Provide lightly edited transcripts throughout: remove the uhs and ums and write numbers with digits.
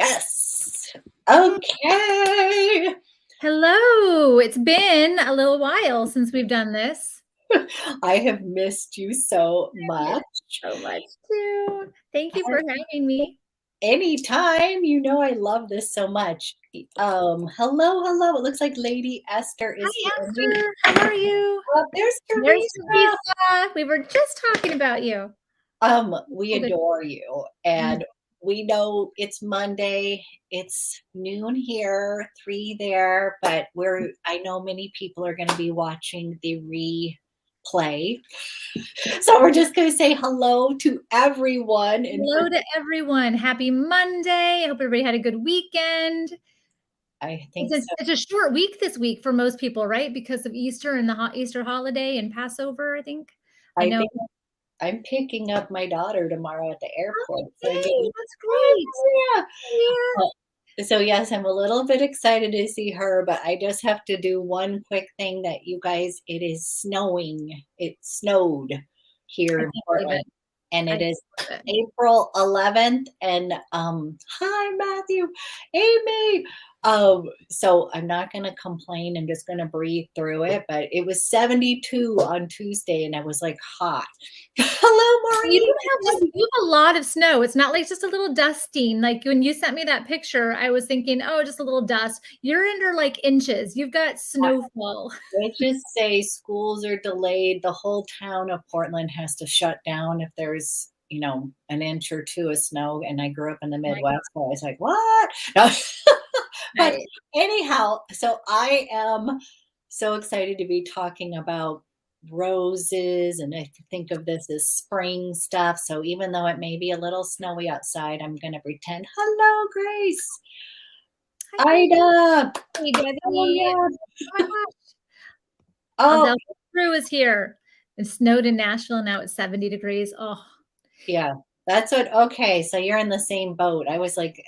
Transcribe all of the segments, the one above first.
Yes. Okay. Hello. It's been a little while since we've done this. I have missed you so much. So much too. Thank you for having me. Anytime, you know I love this so much. Hello. It looks like Lady Esther is Hi, here. Esther. How are you? There's There's Teresa. Teresa. We were just talking about you. We Oh, good. adore you, and we know it's Monday. It's noon here, 3 there, but I know many people are going to be watching the replay. So we're just going to say hello to everyone. And Hello to everyone. Happy Monday. I hope everybody had a good weekend. I think so. It's a short week this week for most people, right? Because of Easter and the Easter holiday and Passover, I think. I know. I'm picking up my daughter tomorrow at the airport. Yay, that's great. Yeah. So yes, I'm a little bit excited to see her, but I just have to do one quick thing that you guys, it is snowing. It snowed here in Portland. And it is April 11th. And hi Matthew, Amy. So I'm not gonna complain. I'm just gonna breathe through it. But it was 72 on Tuesday, and I was like hot. Hello, Maureen. You have a lot of snow. It's not like just a little dusting. Like when you sent me that picture, I was thinking, oh, just a little dust. You're under like inches. You've got snowfall. Let's just say schools are delayed. The whole town of Portland has to shut down if there's, an inch or two of snow. And I grew up in the Midwest, so I was like, what? No. But anyhow, so I am so excited to be talking about roses, and I think of this as spring stuff. So even though it may be a little snowy outside, I'm going to pretend. Hello, Grace. Ida. Hey, Debbie. Oh my gosh. Del Crew is here. It snowed in Nashville. Now it's 70 degrees. Oh, yeah. That's what. Okay, so you're in the same boat. I was like,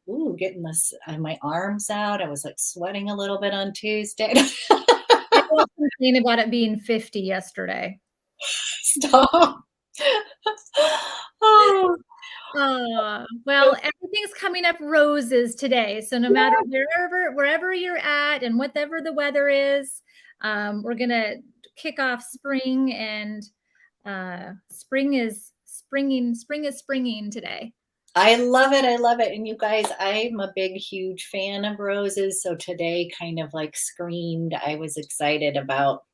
ooh, getting this my arms out. I was like sweating a little bit on Tuesday. I was complaining about it being 50 yesterday. Stop. Oh. Well, everything's coming up roses today. So no matter wherever you're at and whatever the weather is, we're gonna kick off spring, and spring is springing today. I love it. And you guys, I'm a big, huge fan of roses. So today kind of like screamed. I was excited about,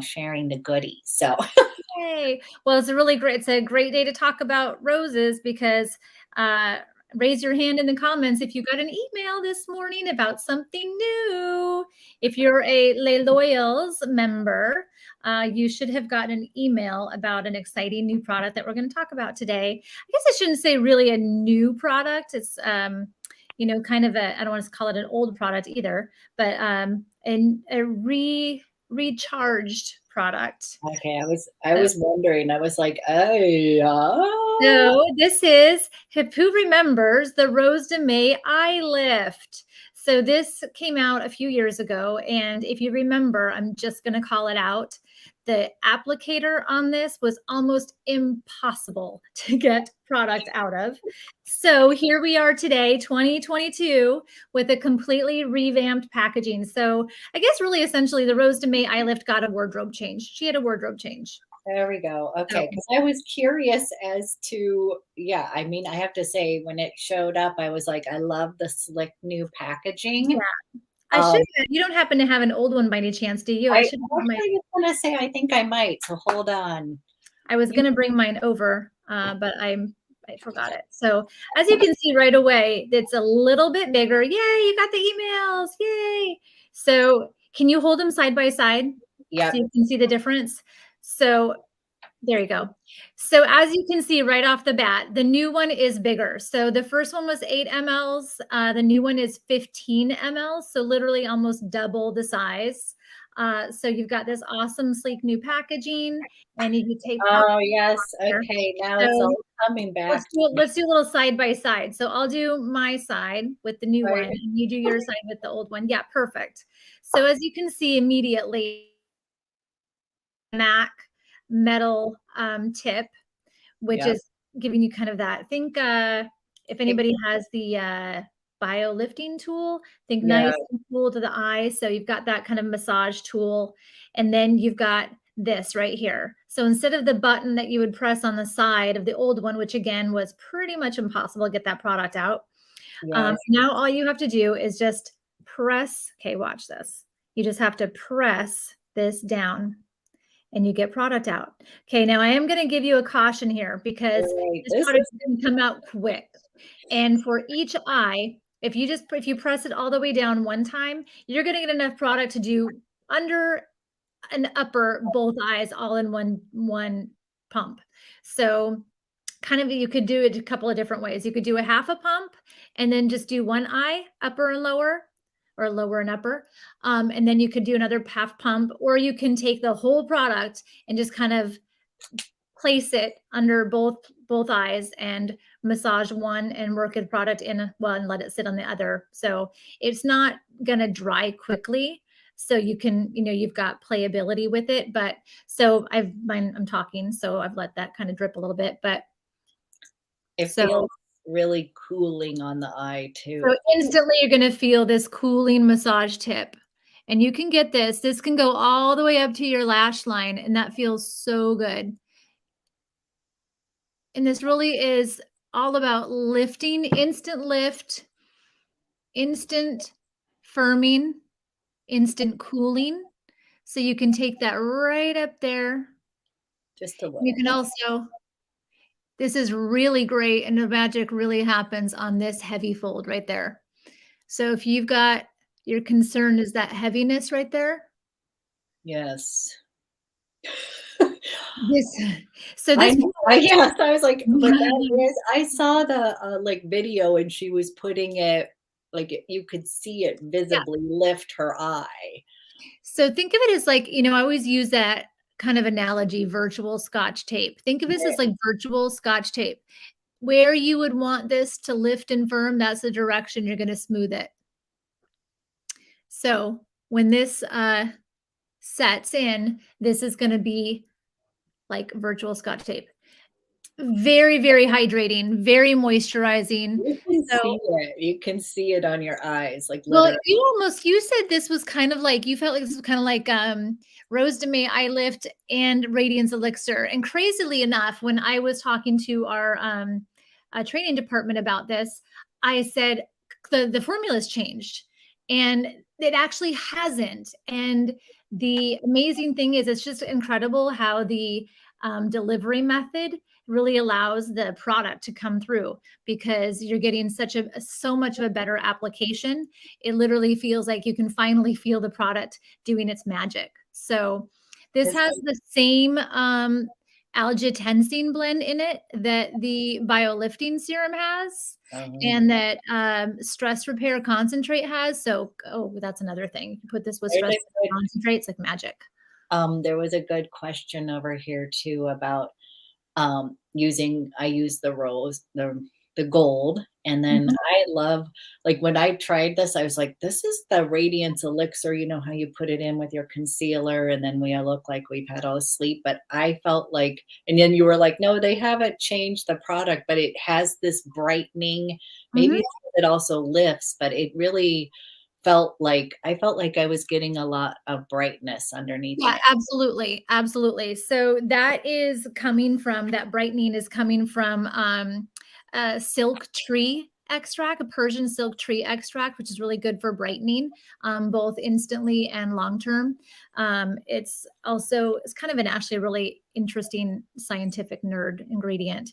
sharing the goodies. So Yay. Well, it's a great day to talk about roses because raise your hand in the comments if you got an email this morning about something new. If you're a Les Loyaltes member, you should have gotten an email about an exciting new product that we're going to talk about today. I guess I shouldn't say really a new product. It's kind of I don't want to call it an old product either, but a recharged product. Okay, I was wondering. I was like, oh. So this is who remembers the Rose de Mai Eye Lift. So this came out a few years ago, and if you remember, I'm just going to call it out. The applicator on this was almost impossible to get product out of. So here we are today, 2022, with a completely revamped packaging. So I guess really essentially the Rose de Mai Eye Lift got a wardrobe change. She had a wardrobe change. There we go. Okay, because I was curious as to, I mean, I have to say, when it showed up, I was like, I love the slick new packaging. Yeah. I should. You don't happen to have an old one by any chance, do you? I was going to say, I think I might. So hold on. I was going to bring mine over, but I forgot it. So as you can see right away, it's a little bit bigger. Yay, you got the emails. Yay. So can you hold them side by side? Yeah. So you can see the difference. So there you go. So as you can see right off the bat, the new one is bigger. So the first one was 8 mLs. The new one is 15 mLs. So literally almost double the size. So you've got this awesome, sleek new packaging, and you can take. Oh yes, okay. Now it's all coming back. Let's do a little side by side. So I'll do my side with the new one, and you do your side with the old one. Yeah, perfect. So as you can see immediately, MAC metal tip, which is giving you kind of that. Think if anybody has the bio lifting tool, think Yeah. nice and cool to the eye. So you've got that kind of massage tool, and then you've got this right here. So instead of the button that you would press on the side of the old one, which again was pretty much impossible to get that product out, Yes. now all you have to do is just press. Okay, watch this. You just have to press this down and you get product out. Okay, now I am going to give you a caution here because Right. this product can come out quick. And for each eye, if you press it all the way down one time, you're going to get enough product to do under and upper both eyes all in one pump. So kind of you could do it a couple of different ways. You could do a half a pump and then just do one eye, upper and lower, or lower and upper. And then you could do another half pump, or you can take the whole product and just kind of place it under both eyes and massage one and work the product in well and let it sit on the other. So it's not going to dry quickly. So you can, you've got playability with it. But so I'm talking, so I've let that kind of drip a little bit, but it feels really cooling on the eye too. So instantly you're going to feel this cooling massage tip. And you can get this. This can go all the way up to your lash line, and that feels so good. And this really is all about lifting, instant lift, instant firming, instant cooling. So you can take that right up there. Just a little. You can also, this is really great, and the magic really happens on this heavy fold right there. So if you've got, your concern is that heaviness right there. Yes. Yes, I was like, but that is, I saw the like video and she was putting it like you could see it visibly lift her eye. So think of it as like, I always use that kind of analogy, virtual Scotch tape. Think of this as like virtual Scotch tape. Where you would want this to lift and firm, that's the direction you're going to smooth it. So when this sets in, this is going to be like virtual Scotch tape. Very, very hydrating, very moisturizing. You can see it. You can see it on your eyes, like Well, literally. you said this was kind of like, you felt like this was kind of like Rose de May Eye Lift and Radiance Elixir. And crazily enough, when I was talking to our training department about this, I said the formula's changed, and it actually hasn't. And the amazing thing is, it's just incredible how the delivery method really allows the product to come through, because you're getting so much of a better application. It literally feels like you can finally feel the product doing its magic. So this has the same algitensine blend in it that the BioLifting serum has, and that stress repair concentrate has. So, that's another thing. You put this with stress concentrate, it's like magic. There was a good question over here too about I use the rose, the gold. And then I love, like when I tried this, I was like, this is the Radiance Elixir. You know how you put it in with your concealer and then we look like we've had all sleep. But I felt like, and then you were like, no, they haven't changed the product, but it has this brightening, maybe it also lifts, but it really felt like I was getting a lot of brightness underneath. Yeah, absolutely. Absolutely. So that brightening is coming from silk tree extract, a Persian silk tree extract, which is really good for brightening, both instantly and long-term. It's kind of actually a really interesting scientific nerd ingredient.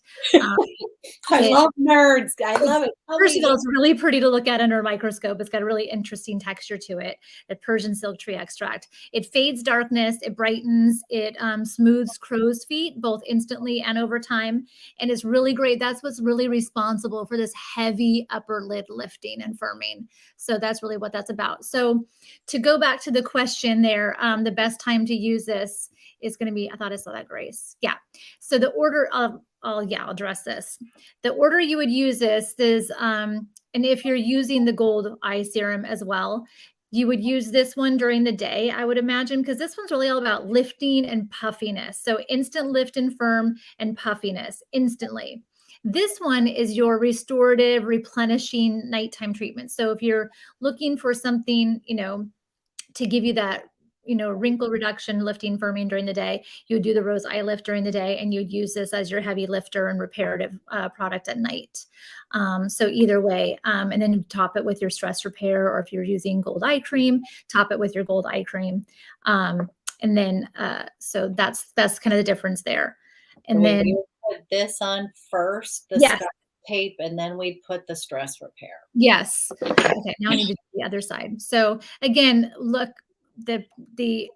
I love nerds. I love it. First of all, it's really pretty to look at under a microscope. It's got a really interesting texture to it, the Persian silk tree extract. It fades darkness, it brightens, it smooths crow's feet, both instantly and over time. And it's really great. That's what's really responsible for this heavy upper lid lifting and firming. So that's really what that's about. So to go back to the question there, the best time to use this is going to be, I thought I saw that, Grace. Yeah. So the order of, I'll address this. The order you would use this is, and if you're using the gold eye serum as well, you would use this one during the day, I would imagine, because this one's really all about lifting and puffiness. So instant lift and firm and puffiness instantly. This one is your restorative, replenishing nighttime treatment. So if you're looking for something, to give you that, wrinkle reduction, lifting, firming during the day, you would do the rose eye lift during the day, and you'd use this as your heavy lifter and reparative product at night. So either way, and then top it with your stress repair, or if you're using gold eye cream, top it with your gold eye cream. And then, so that's kind of the difference there. And we then put this on first, the yes, Scotch tape, and then we'd put the stress repair. yes. Okay, now I need to do the other side. So again, look, you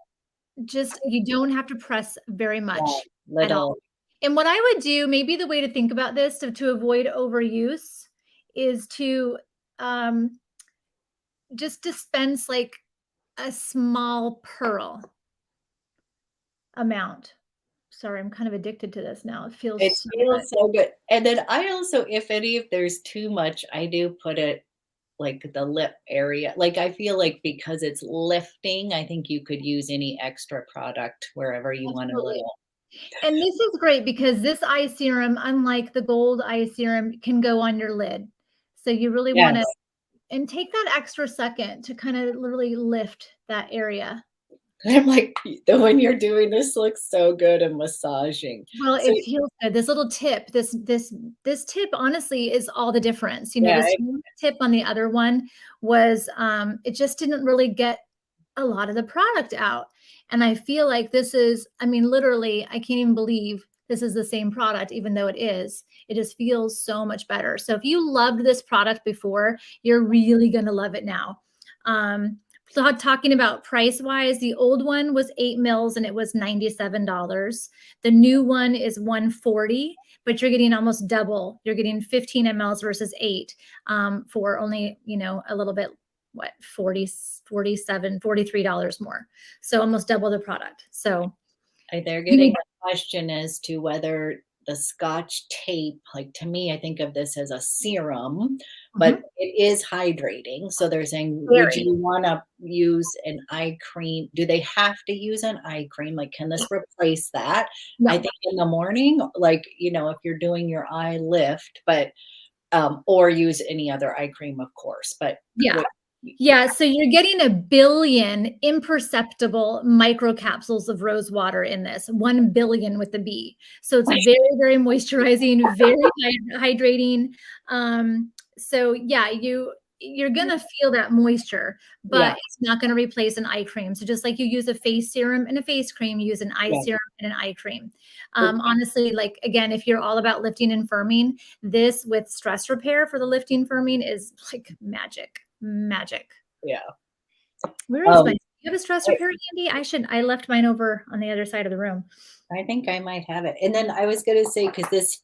don't have to press very much at all. Little. And what I would do, maybe the way to think about this to avoid overuse, is to just dispense like a small pearl amount. Sorry, I'm kind of addicted to this now. It feels It so feels good. so good. And then I also, if there's too much, I do put it like the lip area. Like I feel like because it's lifting, I think you could use any extra product wherever you want a Absolutely. little. And this is great because this eye serum, unlike the gold eye serum, can go on your lid. So you really want to, Yes. and take that extra second to kind of literally lift that area. I'm like, the one you're doing this looks so good and massaging. Well, So it feels good. This little tip, this tip honestly is all the difference. yeah, This tip on the other one was it just didn't really get a lot of the product out. And I feel like this is, I mean, literally, I can't even believe this is the same product, even though it is. It just feels so much better. So if you loved this product before, you're really going to love it now. So talking about price wise, the old one was 8 mils and it was $97. The new one is $140, but you're getting almost double. You're getting 15 mls versus 8 for only, a little bit, what, 40, 47, $43 more. So almost double the product. So they're getting a question as to whether the Scotch tape, like to me, I think of this as a serum, but it is hydrating. So they're saying, would you want to use an eye cream? Do they have to use an eye cream? Like, can this replace that? No. I think in the morning, like, if you're doing your eye lift, but, or use any other eye cream, of course, but yeah. Yeah, so you're getting 1 billion imperceptible microcapsules of rose water in this, 1 billion with the B. So it's very, very moisturizing, very hydrating. So yeah, you're gonna feel that moisture, but it's not gonna replace an eye cream. So just like you use a face serum and a face cream, you use an eye serum and an eye cream. Honestly, like again, if you're all about lifting and firming, this with stress repair for the lifting firming is like magic. Yeah. Where is mine? You have a stress repair handy? I left mine over on the other side of the room. I think I might have it. And then I was going to say, because it's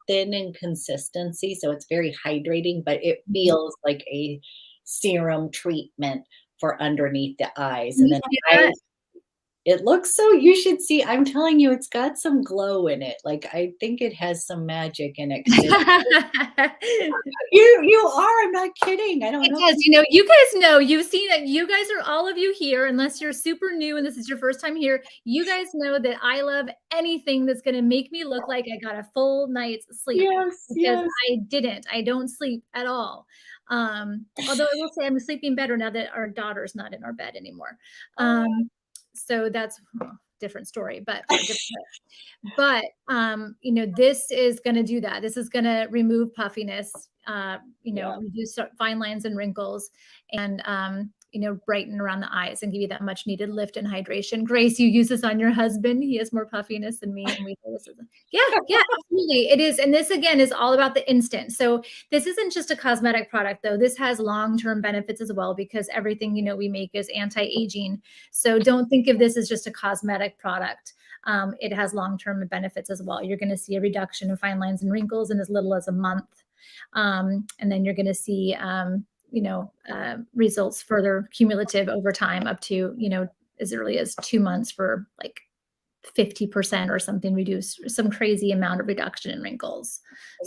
thin in consistency, so it's very hydrating, but it feels like a serum treatment for underneath the eyes. And then it looks so, you should see, I'm telling you, it's got some glow in it. Like, I think it has some magic in it. You are, I'm not kidding. I don't know. It does. You guys know, you've seen it. You guys are, all of you here, unless you're super new and this is your first time here, you guys know that I love anything that's going to make me look like I got a full night's sleep. Because I don't sleep at all. Although I will say I'm sleeping better now that our daughter's not in our bed anymore. So that's a different story, but this is going to do that. This is going to remove puffiness, reduce fine lines and wrinkles, and brighten around the eyes and give you that much needed lift and hydration. Grace, you use this on your husband. He has more puffiness than me. And yeah, absolutely. It is. And this again is all about the instant. So this isn't just a cosmetic product though. This has long-term benefits as well, because everything, we make is anti-aging. So don't think of this as just a cosmetic product. It has long-term benefits as well. You're going to see a reduction in fine lines and wrinkles in as little as a month. And then you're going to see, results further cumulative over time up to, as early as 2 months for like 50% or something, reduced some crazy amount of reduction in wrinkles.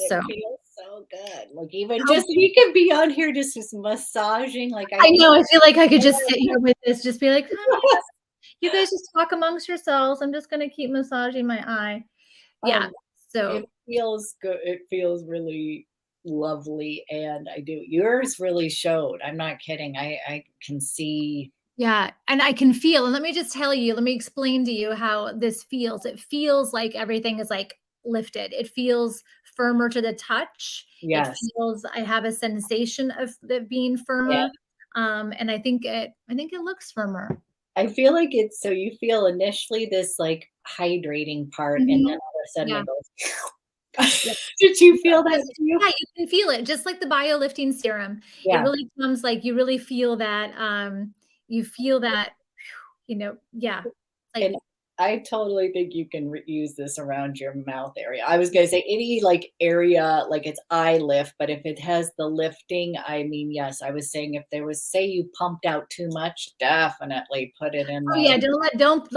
So it feels so good. Like even just, we could be on here just massaging. Like I know, I feel like I could just sit here with this, just be like, you guys just talk amongst yourselves. I'm just going to keep massaging my eye. Yeah. So it feels good. It feels really lovely, and I do. Yours really showed. I'm not kidding. I can see. Yeah, and I can feel, and let me just tell you, let me explain to you how this feels. It feels like everything is like lifted. It feels firmer to the touch. It Yes. feels, I have a sensation of it being Yeah. firmer. And I think it looks firmer. I feel like it's so you feel initially this like hydrating part, and then Mhm. all of a sudden Yeah. it goes. Did you feel that too? Yeah, you can feel it, just like the bio-lifting serum. It Yeah. really comes like you really feel that, yeah, like And I totally think you can use this around your mouth area. I was gonna say any like area, like it's eye lift, but if it has the lifting, I mean, yes, I was saying if there was, say you pumped out too much, definitely put it in oh the yeah, don't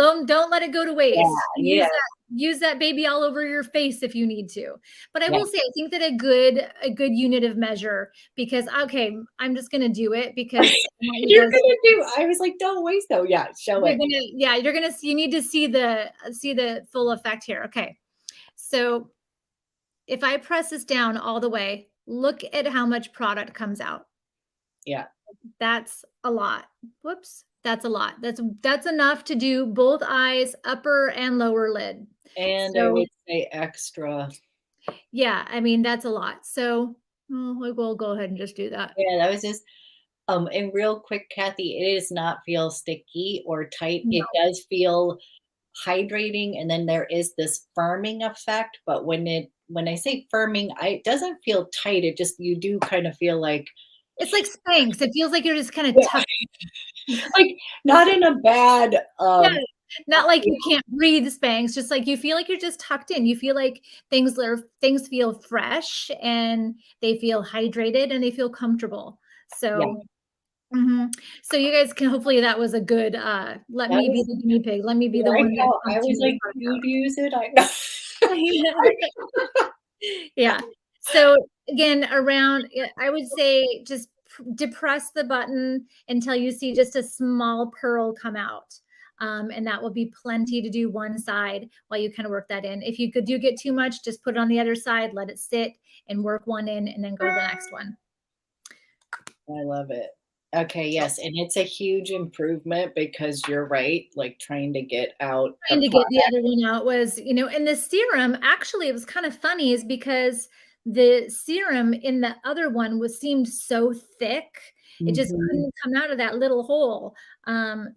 let it go to yeah, waste. yeah, Use that baby all over your face if you need to. But I yeah. will say, I think that a good unit of measure, because okay, I'm just gonna do it because I want you You're guys. gonna do I was like, "Don't waste though." Yeah, show You're it. gonna, yeah, you're gonna see. You need to see the full effect here. Okay, so if I press this down all the way, look at how much product comes out. Yeah, That's a lot. Whoops. That's a lot. That's enough to do both eyes, upper and lower lid. and I So, would say extra. yeah, I mean, that's a lot. So, we'll go ahead and just do that. Yeah, that was just and real quick, Kathy, it does not feel sticky or tight. No. It does feel hydrating, and then there is this firming effect, but when I say firming, it doesn't feel tight, it just you do kind of feel like It's like Spanx. It feels like you're just kinda yeah, tucked. like, not in a bad, Yeah, not like you can't breathe Spanx, just like you feel like you're just tucked in. You feel like things feel fresh, and they feel hydrated, and they feel comfortable. yeah, So, mhm. So you guys can, hopefully that was a good, let that me be was the guinea pig. Let me be the I one that know, I helps was you like, work "You'd out. use it?" I know. Yeah. So again, I would say just depress the button until you see just a small pearl come out. And that will be plenty to do one side while you kind of work that in. If you could do get too much, just put it on the other side, let it sit and work one in, and then go to the next one. I love it. Okay, yes, and it's a huge improvement because you're right, like, trying to get out the Trying to get the product. other one out was, and the serum, actually, it was kind of funny is because the serum in the other one seemed so thick, it just Mhm. couldn't come out of that little hole.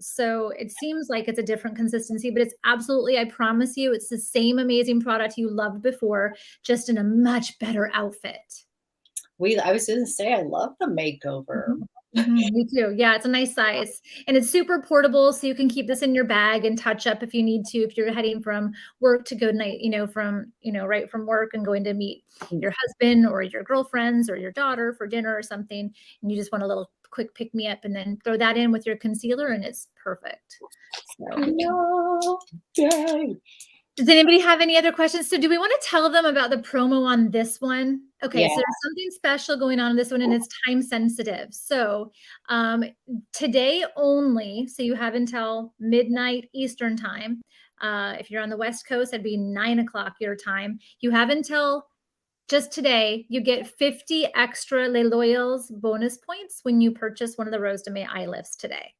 So it seems like it's a different consistency, but it's absolutely, I promise you, it's the same amazing product you loved before, just in a much better outfit. I was gonna say, I love the makeover. Mhm. Mhm, me too. Yeah, it's a nice size, and it's super portable, so you can keep this in your bag and touch up if you need to, if you're heading from work to go night, right from work and going to meet Mm, your husband or your girlfriends or your daughter for dinner or something, and you just want a little quick pick me up, and then throw that in with your concealer, and it's perfect. So, no, yay. does anybody have any other questions? So do we want to tell them about the promo on this one? Okay, Yeah. so there's something special going on in this one, and it's time sensitive. So today only, so you have until midnight Eastern time. If you're on the West Coast, that'd be 9 o'clock your time. You have until just today. You get 50 extra Les Loyals bonus points when you purchase one of the Rose de May eye lifts today.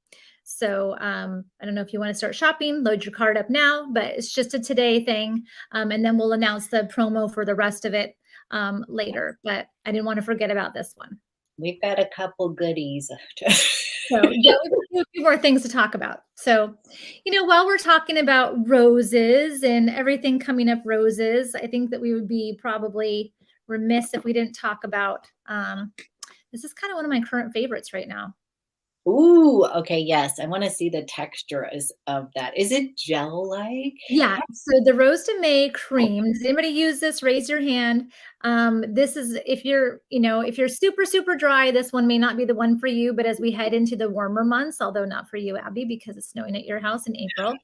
So I don't know if you want to start shopping, load your card up now, but it's just a today thing. And then we'll announce the promo for the rest of it later. But I didn't want to forget about this one. We've got a couple goodies. So yeah, we have a few more things to talk about. So, while we're talking about roses and everything coming up roses, I think that we would be probably remiss if we didn't talk about this is kind of one of my current favorites right now. Ooh, okay, yes, I wanna see the texture of that. Is it gel-like? Yeah, so the Rose de May cream, does anybody use this? Raise your hand. This is, if you're super, super dry, this one may not be the one for you, but as we head into the warmer months, although not for you, Abby, because it's snowing at your house in April,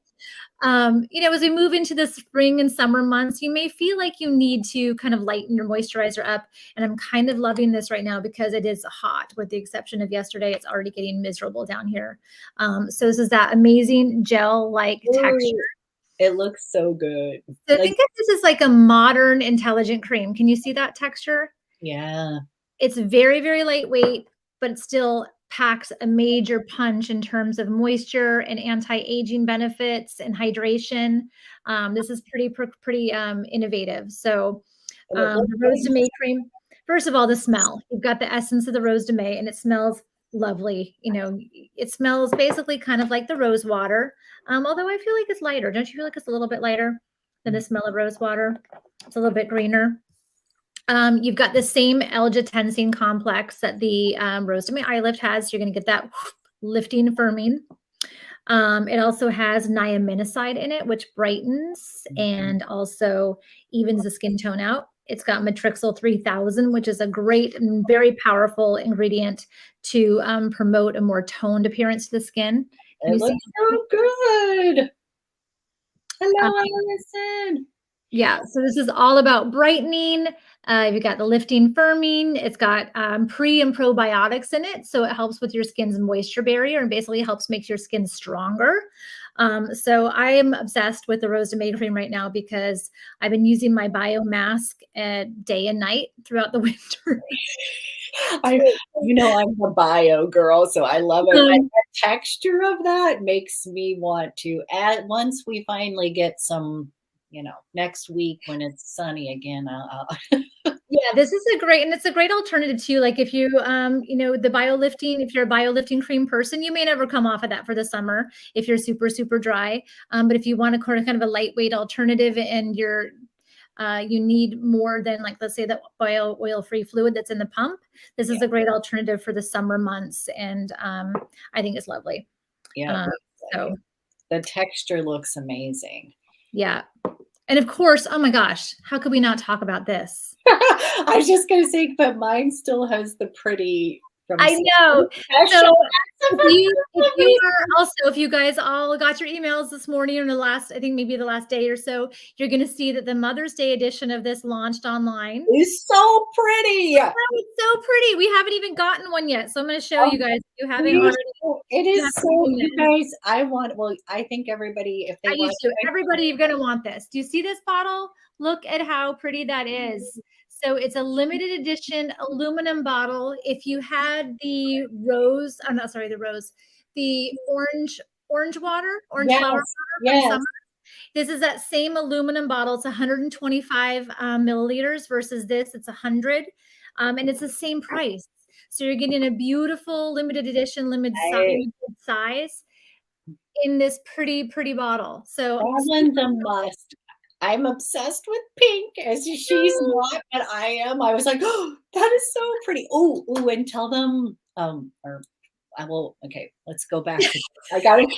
as we move into the spring and summer months, you may feel like you need to kind of lighten your moisturizer up. And I'm kind of loving this right now because it is hot, with the exception of yesterday. It's already getting miserable down here. So this is that amazing gel-like texture. Ooh, It looks so good. So Like, think of this as like a modern intelligent cream. Can you see that texture? yeah. It's very, very lightweight, but it still packs a major punch in terms of moisture and anti-aging benefits and hydration. This is pretty innovative. So And it looks the Rose de nice. May cream, first of all, the smell. You've got the essence of the Rose de May, and it smells lovely. You know, it smells basically kind of like the rose water. Although I feel like it's lighter. Don't you feel like it's a little bit lighter than the smell of rose water? It's a little bit greener. You've got the same L-gitensine complex that the Rose de May Eye Lift has. You're going to get that lifting, firming. It also has niaminoside in it, which brightens and also evens the skin tone out. It's got Matrixyl 3000, which is a great and very powerful ingredient to promote a more toned appearance to the skin. Can It you see? looks so good. Um, Hello, Allison. Yeah, so this is all about brightening. You've got the lifting, firming. It's got pre and probiotics in it, so it helps with your skin's moisture barrier and basically helps make your skin stronger. So I am obsessed with the Rose de May cream right now because I've been using my bio mask day and night throughout the winter. I'm a bio girl, so I love it. Um, The texture of that makes me want to add once we finally get some, next week when it's sunny again, Yeah, this is it's a great alternative too. Like if you, the BioLifting, if you're a BioLifting cream person, you may never come off of that for the summer if you're super, super dry. But if you want a kind of a lightweight alternative and you need more than like, let's say, the bio oil free fluid that's in the pump, this is a great alternative for the summer months. And I think it's lovely. yeah, So the texture looks amazing. yeah. And of course, oh my gosh, how could we not talk about this? I was just gonna say, but mine still has the pretty from I know. So if you guys all got your emails this morning or I think maybe the last day or so, you're going to see that the Mother's Day edition of this launched online. It's so pretty. Oh, it's so pretty. We haven't even gotten one yet. So I'm going to show you guys. If you haven't already. It is so, you guys, I think everybody, if they want everybody, you're going to want this. Do you see this bottle? Look at how pretty that is. So it's a limited edition aluminum bottle. If you had the rose, I'm not sorry, the orange water, flower water from summer. This is that same aluminum bottle. It's 125 milliliters versus this. It's 100, and it's the same price. So you're getting a beautiful limited edition, limited size in this pretty, pretty bottle. So that one's a must. I'm obsessed with pink, as she's not, but I am. I was like, oh, that is so pretty. Oh, and tell them, or I will. Okay, let's go back. I got it.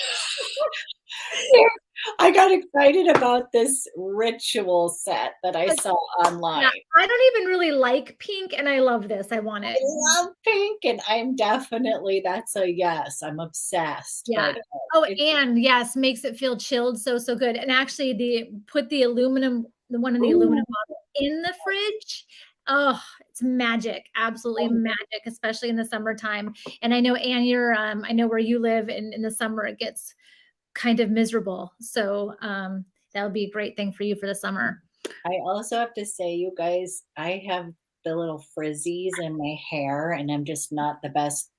I got excited about this ritual set that I saw online. Yeah, I don't even really like pink, and I love this. I want it. I love pink, and that's a yes. I'm obsessed. Yeah. But, and yes, makes it feel chilled so good. And actually, put the aluminum bottle in the fridge. Oh, it's magic. Absolutely magic, especially in the summertime. And I know, Anne, I know where you live, and in the summer it gets kind of miserable. So that'll be a great thing for you for the summer. I also have to say, you guys, I have the little frizzies in my hair, and I'm just not the best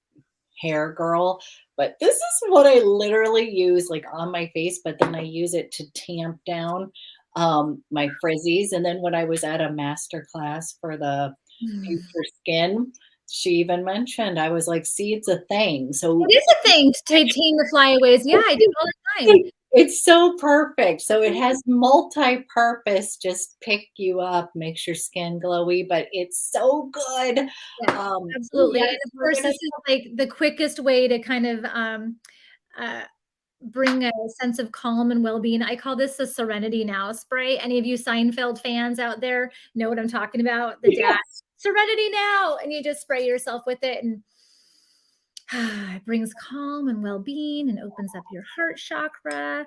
hair girl. But this is what I literally use like on my face, but then I use it to tamp down my frizzies. And then when I was at a master class for the future skin, she even mentioned, I was like, see, it's a thing. So it is a thing to tame the flyaways. Yeah, I do all the time. It's so perfect. So it has multi-purpose, just pick you up, makes your skin glowy, but it's so good. Yeah, absolutely. And of course, this is like the quickest way to kind of bring a sense of calm and well-being. I call this the Serenity Now spray. Any of you Seinfeld fans out there know what I'm talking about? The dad, Serenity Now, and you just spray yourself with it, and it brings calm and well-being and opens up your heart chakra.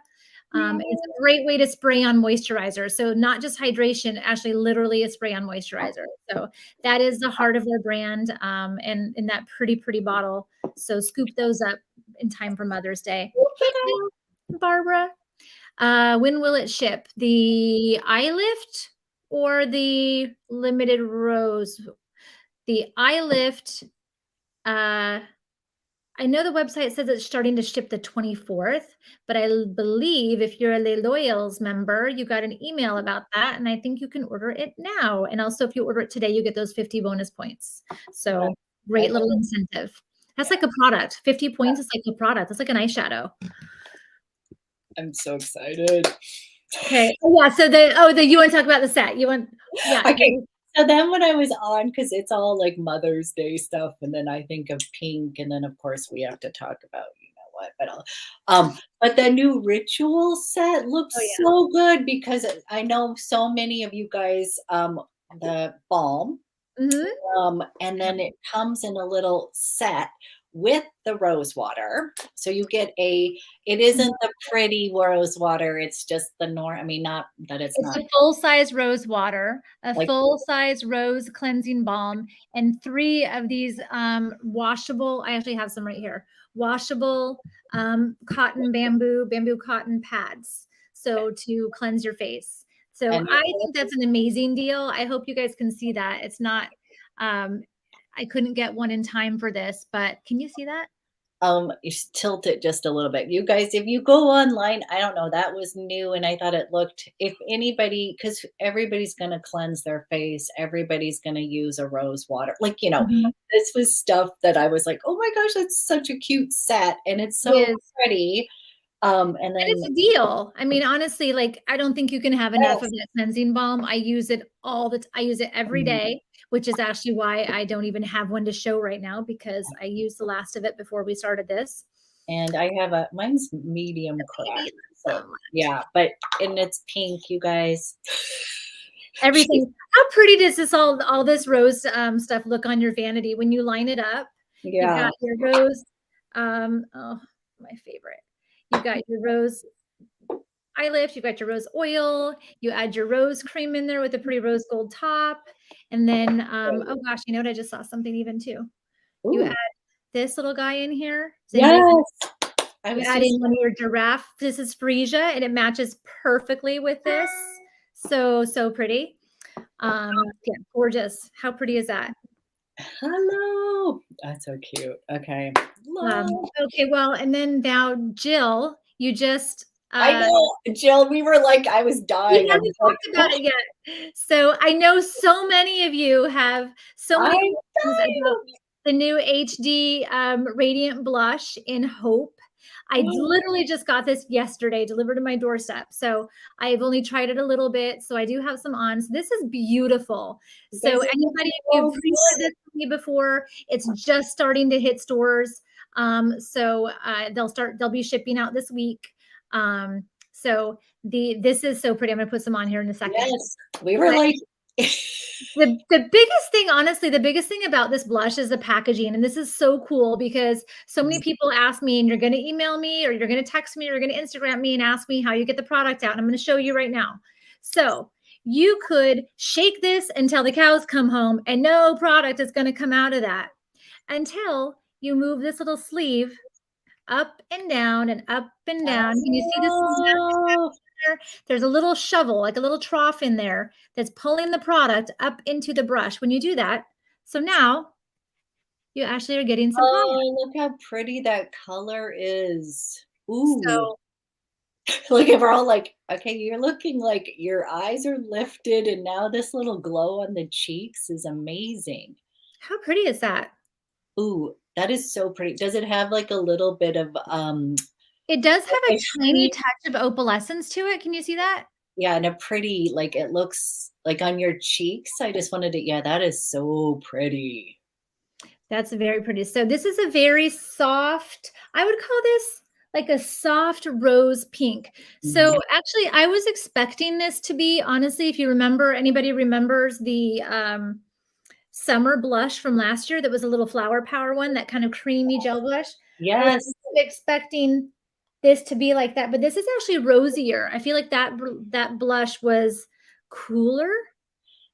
It's a great way to spray on moisturizer. So not just hydration, actually literally a spray on moisturizer. So that is the heart of their brand, and in that pretty, pretty bottle. So scoop those up in time for Mother's Day. Barbara. When will it ship? The eye lift or the limited rose? The eye lift, I know the website says it's starting to ship the 24th, but I believe if you're a Les Loyals member, you got an email about that, and I think you can order it now. And also, if you order it today, you get those 50 bonus points. So great little incentive. That's like a product. 50 points is like a product. It's like an eyeshadow. I'm so excited. Okay. Oh, yeah. So you want to talk about the set? Yeah. Okay. So then when I was on, because it's all like Mother's Day stuff, and then I think of pink, and then of course we have to talk about what, but the new ritual set looks so good because I know so many of you guys the balm, and then it comes in a little set with the rose water. So you get it isn't the pretty rose water, it's just the I mean, not that it's not a full-size rose water, a like full-size rose cleansing balm, and 3 of these washable, I actually have some right here, washable cotton bamboo cotton pads. So to cleanse your face. So I think that's an amazing deal. I hope you guys can see that. It's not, I couldn't get one in time for this, but can you see that? You tilt it just a little bit. You guys, if you go online, I don't know, that was new and I thought it looked, if anybody, because everybody's going to cleanse their face, everybody's going to use a rose water. Like, this was stuff that I was like, oh my gosh, that's such a cute set. And it's so pretty. And then it's a deal. I mean, honestly, like I don't think you can have enough of that cleansing balm. I use it I use it every day, which is actually why I don't even have one to show right now because I used the last of it before we started this. And I have mine's medium crack. So yeah, and it's pink, you guys. Everything. How pretty does this all this rose stuff look on your vanity when you line it up? Yeah. You've got your rose. Oh, my favorite. You got your rose eye lift, you got your rose oil, you add your rose cream in there with a pretty rose gold top. And then, oh gosh, you know what? I just saw something even too. Ooh. You add this little guy in here. Yes. You add in one of your giraffe. This is freesia, and it matches perfectly with this. So pretty. Yeah, gorgeous. How pretty is that? Hello. That's so cute. Okay. Okay, well, and then now, Jill, you just I know, Jill, we were like, I was dying. We haven't talked about it yet. So I know so many of you have so many questions about the new HD Radiant Blush in Hope. I literally just got this yesterday, delivered to my doorstep. So I've only tried it a little bit. So I do have some on. So this is beautiful. So anybody who's pre-ordered this from me before, it's just starting to hit stores. So they'll be shipping out this week. So this is so pretty. I'm gonna put some on here in a second. Yes, we were like the biggest thing, honestly, the biggest thing about this blush is the packaging. And this is so cool because so many people ask me, and you're going to email me or you're going to text me or you're going to Instagram me and ask me how you get the product out. And I'm going to show you right now. So you could shake this until the cows come home and no product is going to come out of that until you move this little sleeve up and down and up and down. Can you see this? There's a little shovel, like a little trough in there that's pulling the product up into the brush when you do that. So now you actually are getting some product. Look how pretty that color is. Ooh. So, look, we're all like, okay, you're looking like your eyes are lifted and now this little glow on the cheeks is amazing. How pretty is that? Ooh, that is so pretty. Does it have like a little bit of it does have a tiny touch of opalescence to it. Can you see that? Yeah, and a pretty, like it looks like on your cheeks. I just wanted to, yeah, that is so pretty. That's very pretty. So this is a very soft, I would call this like a soft rose pink. So actually I was expecting this to be, honestly, if you remember, anybody remembers the summer blush from last year that was a little flower power one, that kind of creamy gel blush. Yes. I was expecting this to be like that, but this is actually rosier. I feel like that blush was cooler.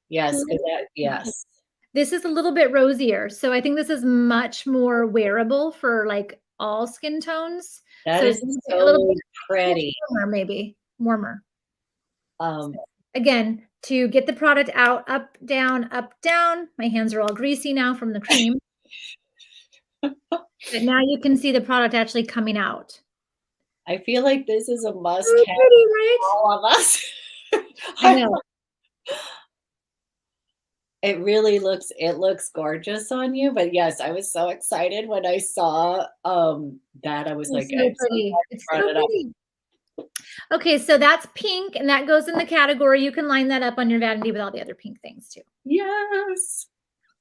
Yes, yes. This is a little bit rosier. So I think this is much more wearable for like all skin tones. That is so pretty. Maybe. warmer. Um, Again, to get the product out, up, down, up, down. My hands are all greasy now from the cream. But now you can see the product actually coming out. I feel like this is a must So have pretty, for right? all of us. I know. It really looks gorgeous on you, but yes, I was so excited when I saw, that. I was like, It's so "I'm so pretty. glad you It's brought so it up." pretty. Okay, so that's pink, and that goes in the category. You can line that up on your vanity with all the other pink things too. Yes.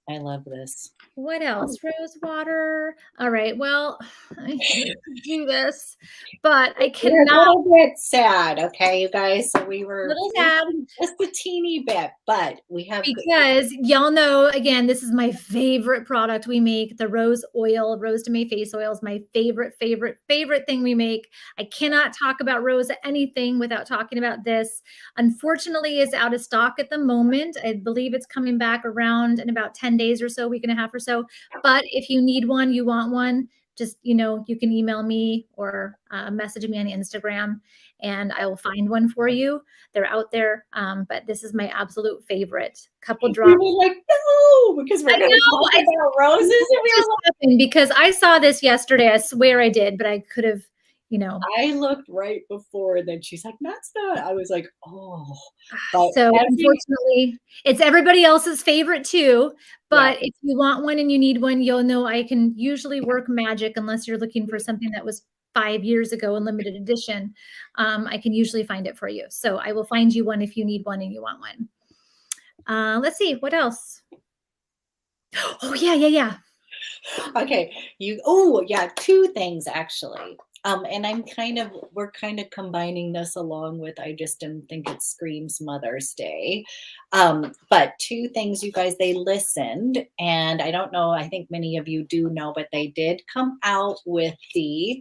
I love this. What else? Rose water. All right. Well, I hate to do this, but I We're a cannot. little bit sad, okay, you guys? So we were Little sad. just a teeny bit, but we have good. Because y'all know, again, this is my favorite product we make. The rose oil, Rose de May face oil is my favorite, favorite, favorite thing we make. I cannot talk about rose anything without talking about this. Unfortunately, it's out of stock at the moment. I believe it's coming back around in about 10 days or so, week and a half or so. But if you need one, you want one, just, you can email me or message me on Instagram and I will find one for you. They're out there, but this is my absolute favorite. Couple We drops. were like, "No," because we're I gonna know. talk about roses, and we were like, Because I saw this yesterday. I swear I did, but I could have, I looked right before, and then she's like, "That's not." I was like, "Oh," but So every unfortunately, it's everybody else's favorite too. yeah. But if you want one and you need one, you'll know I can usually work magic unless you're looking for something that was 5 years ago in limited edition. I can usually find it for you. So I will find you one if you need one and you want one. Let's see, what else? Oh, yeah. Okay, oh, yeah, 2 things actually. And we're kind of combining this along with I just didn't think it screams Mother's Day. But 2 things, you guys, they listened, and I don't know, I think many of you do know, but they did come out with the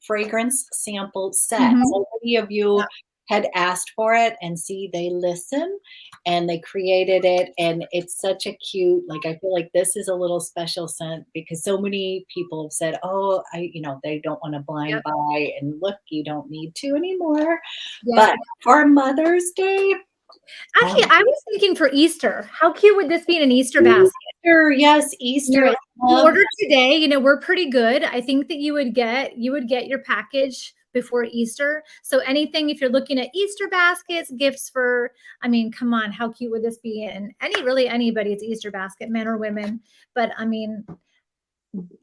fragrance sample set. Mhm. So many of you had asked for it, and see, they listen and they created it, and it's such a cute, like, I feel like this is a little special scent because so many people have said, oh, they don't want to blind Yep. buy, and look, you don't need to anymore. Yep. But for Mother's Day, Actually, I was thinking for Easter. How cute would this be in an Easter basket? Yes, Easter. If you order today, we're pretty good. I think that you would get your package before Easter. So anything, if you're looking at Easter baskets, gifts for, come on, how cute would this be in anybody's Easter basket, men or women? But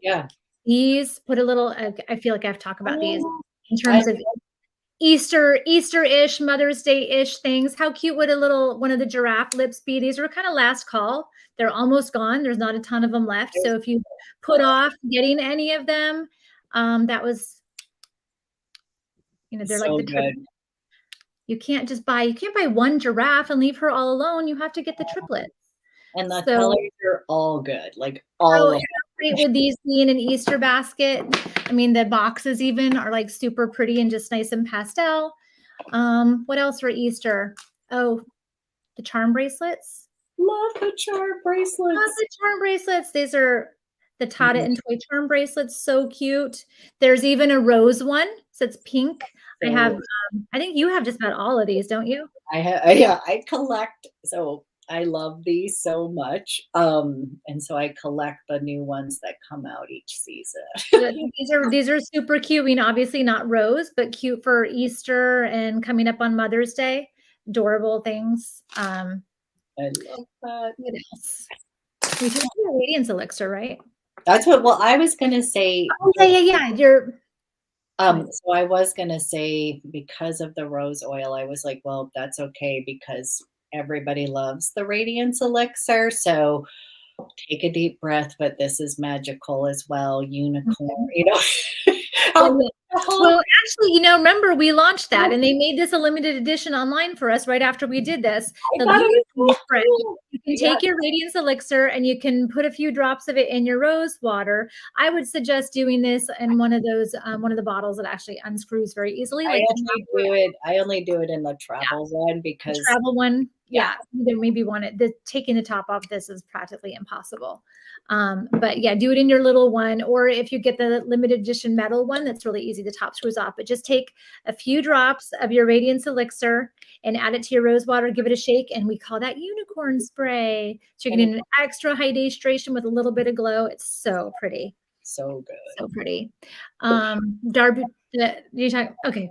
Yeah. these put a little, I feel like I have to talk about these in I terms of Easter-ish, Mother's Day-ish things. How cute would one of the Giraffe Lips be? These are kind of last call. They're almost gone. There's not a ton of them left. So if you put off getting any of them, that was, they're so like the good. you can't buy one giraffe and leave her all alone. You have to get the triplets. And the So colors are all good, like all of them. great with these being an Easter basket. The boxes even are like super pretty and just nice and pastel. What else for Easter? Oh, the charm bracelets. Love the charm bracelets. Love the charm bracelets. These are the Tata and Toy charm bracelets. So cute. There's even a rose one. So it's pink. I have, I think you have just about all of these, don't you? I collect. So I love these so much. And so I collect the new ones that come out each season. These are super cute. Obviously not rose, but cute for Easter and coming up on Mother's Day. Adorable things. I love that. What else? We should do a Radiance Elixir, right? That's well, I was gonna say. Oh, yeah. So I was gonna say, because of the rose oil, I was like, well, that's okay because everybody loves the Radiance Elixir. So take a deep breath, but this is magical as well. Unicorn, Well, actually, remember we launched that and they made this a limited edition online for us right after we did this. I thought it was so cool. You can take your Radiance Elixir and you can put a few drops of it in your rose water. I would suggest doing this in one of the bottles that actually unscrews very easily. I only do it in the travel one because the travel one. Yeah, there maybe taking the top off this is practically impossible. But yeah, do it in your little one, or if you get the limited edition metal one, that's really easy. The top screws off, but just take a few drops of your Radiance Elixir and add it to your rose water, give it a shake, and we call that unicorn spray. So you're getting an extra hydration with a little bit of glow. It's so pretty. So good. So pretty. Darby, you talk, okay.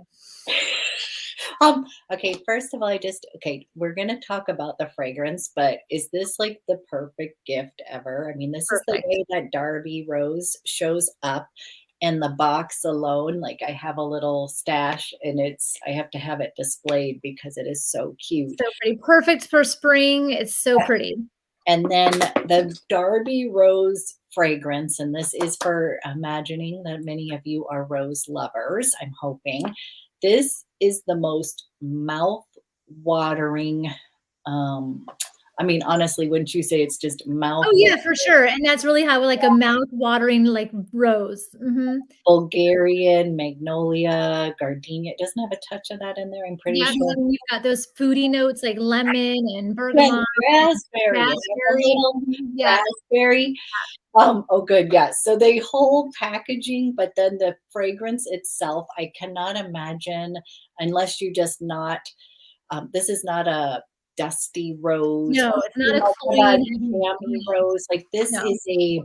Okay, first of all, we're gonna talk about the fragrance, but is this like the perfect gift ever? I mean, this is the way that Darby Rose shows up, and the box alone, like I have a little stash, and I have to have it displayed because it is so cute. So pretty. Perfect for spring. It's so pretty. And then the Darby Rose fragrance, and this is for imagining that many of you are rose lovers, I'm hoping. This is the most mouth-watering, I mean, honestly, wouldn't you say it's just mouth? Oh yeah, for sure. And that's really how like a mouth-watering like rose. Bulgarian, magnolia, gardenia. It doesn't have a touch of that in there, I'm pretty sure. And you've got those foodie notes like lemon and bergamot. Raspberry. Raspberry. Oh, good. Yes. So they hold packaging, but then the fragrance itself, I cannot imagine unless you just not, this is not a dusty rose. No, it's not a clean rose. Like this is a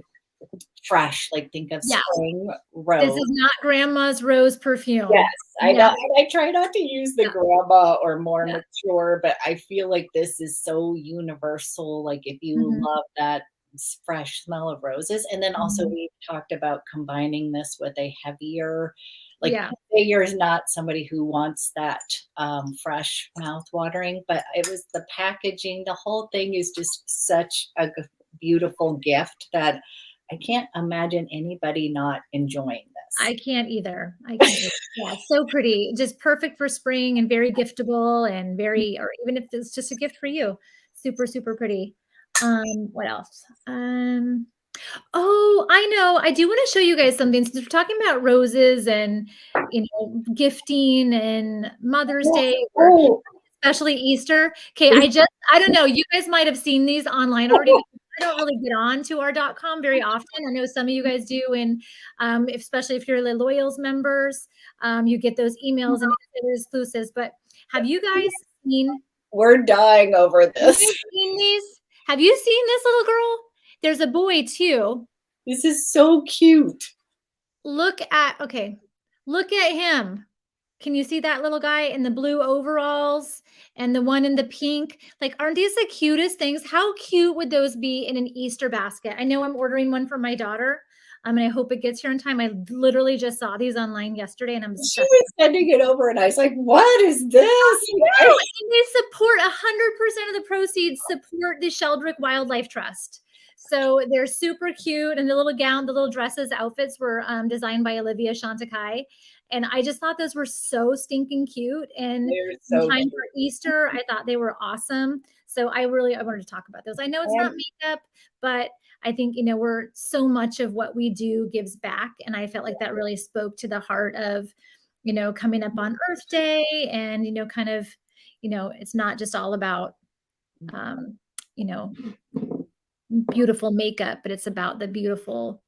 fresh, like think of spring rose. This is not grandma's rose perfume. Yes, I know. I try not to use the grandma or more mature, but I feel like this is so universal. Like if you love that fresh smell of roses, and then also we talked about combining this with a heavier, like Sayer is not somebody who wants that fresh mouth watering, but it was the packaging, the whole thing is just such a beautiful gift that I can't imagine anybody not enjoying this. I can't either. Yeah, so pretty, just perfect for spring and very giftable and or even if it's just a gift for you, super, super pretty. What else? Oh, I know. I do want to show you guys something. Since we're talking about roses and, gifting and Mother's Day, especially Easter. Okay, I don't know. You guys might have seen these online already. I don't really get on to our.com very often. I know some of you guys do. And especially if you're Les Loyals members, you get those emails and exclusives. But have you guys seen? We're dying over this. Have you seen these? Have you seen this little girl? There's a boy too. This is so cute. Look at him. Can you see that little guy in the blue overalls and the one in the pink? Like, aren't these the cutest things? How cute would those be in an Easter basket? I know I'm ordering one for my daughter. And I hope it gets here in time. I literally just saw these online yesterday, and she was sending it over, and I was like, "What is this?" And they support 100% of the proceeds support the Sheldrick Wildlife Trust. So they're super cute, and the little dresses, outfits were designed by Olivia Chantecaille, and I just thought those were so stinking cute. And in time for Easter, I thought they were awesome. So I wanted to talk about those. I know it's not makeup, but I think, we're so much of what we do gives back. And I felt like that really spoke to the heart of, coming up on Earth Day and, kind of, it's not just all about, beautiful makeup, but it's about the beautiful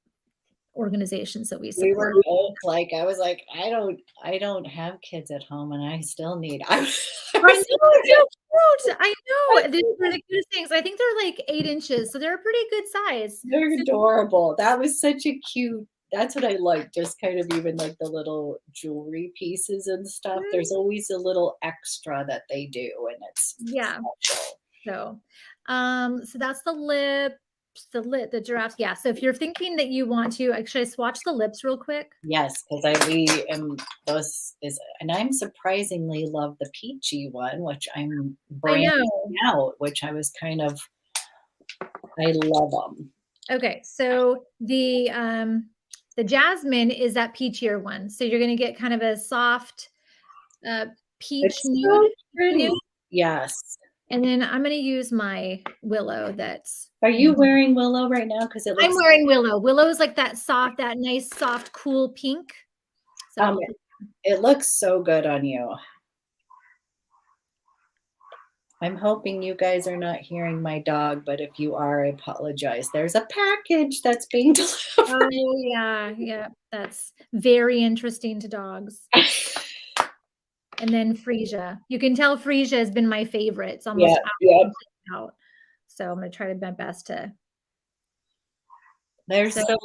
organizations that we support. We were both like, I was like, I don't have kids at home, and I still need. I know, it's so cute. I know. These are the cutest things. I think they're like 8 inches, so they're a pretty good size. They're adorable. That was such a cute. That's what I like. Just kind of even like the little jewelry pieces and stuff. There's always a little extra that they do, and it's special. So that's the lips, the giraffes. Yeah. So if you're thinking that you want to, actually swatch the lips real quick. Yes, because I'm surprisingly love the peachy one, which I'm branding out, which I was I love them. Okay. So the jasmine is that peachier one. So you're going to get kind of a soft peach nude. Pretty. Yes. And then I'm going to use my willow. Are you wearing willow right now? Because I'm wearing willow. Willow is like that nice, soft, cool pink. So it looks so good on you. I'm hoping you guys are not hearing my dog, but if you are, I apologize. There's a package that's being delivered. Oh, yeah, that's very interesting to dogs. And then Freesia. You can tell Freesia has been my favorite. It's almost out. So I'm gonna try my best to. They're so,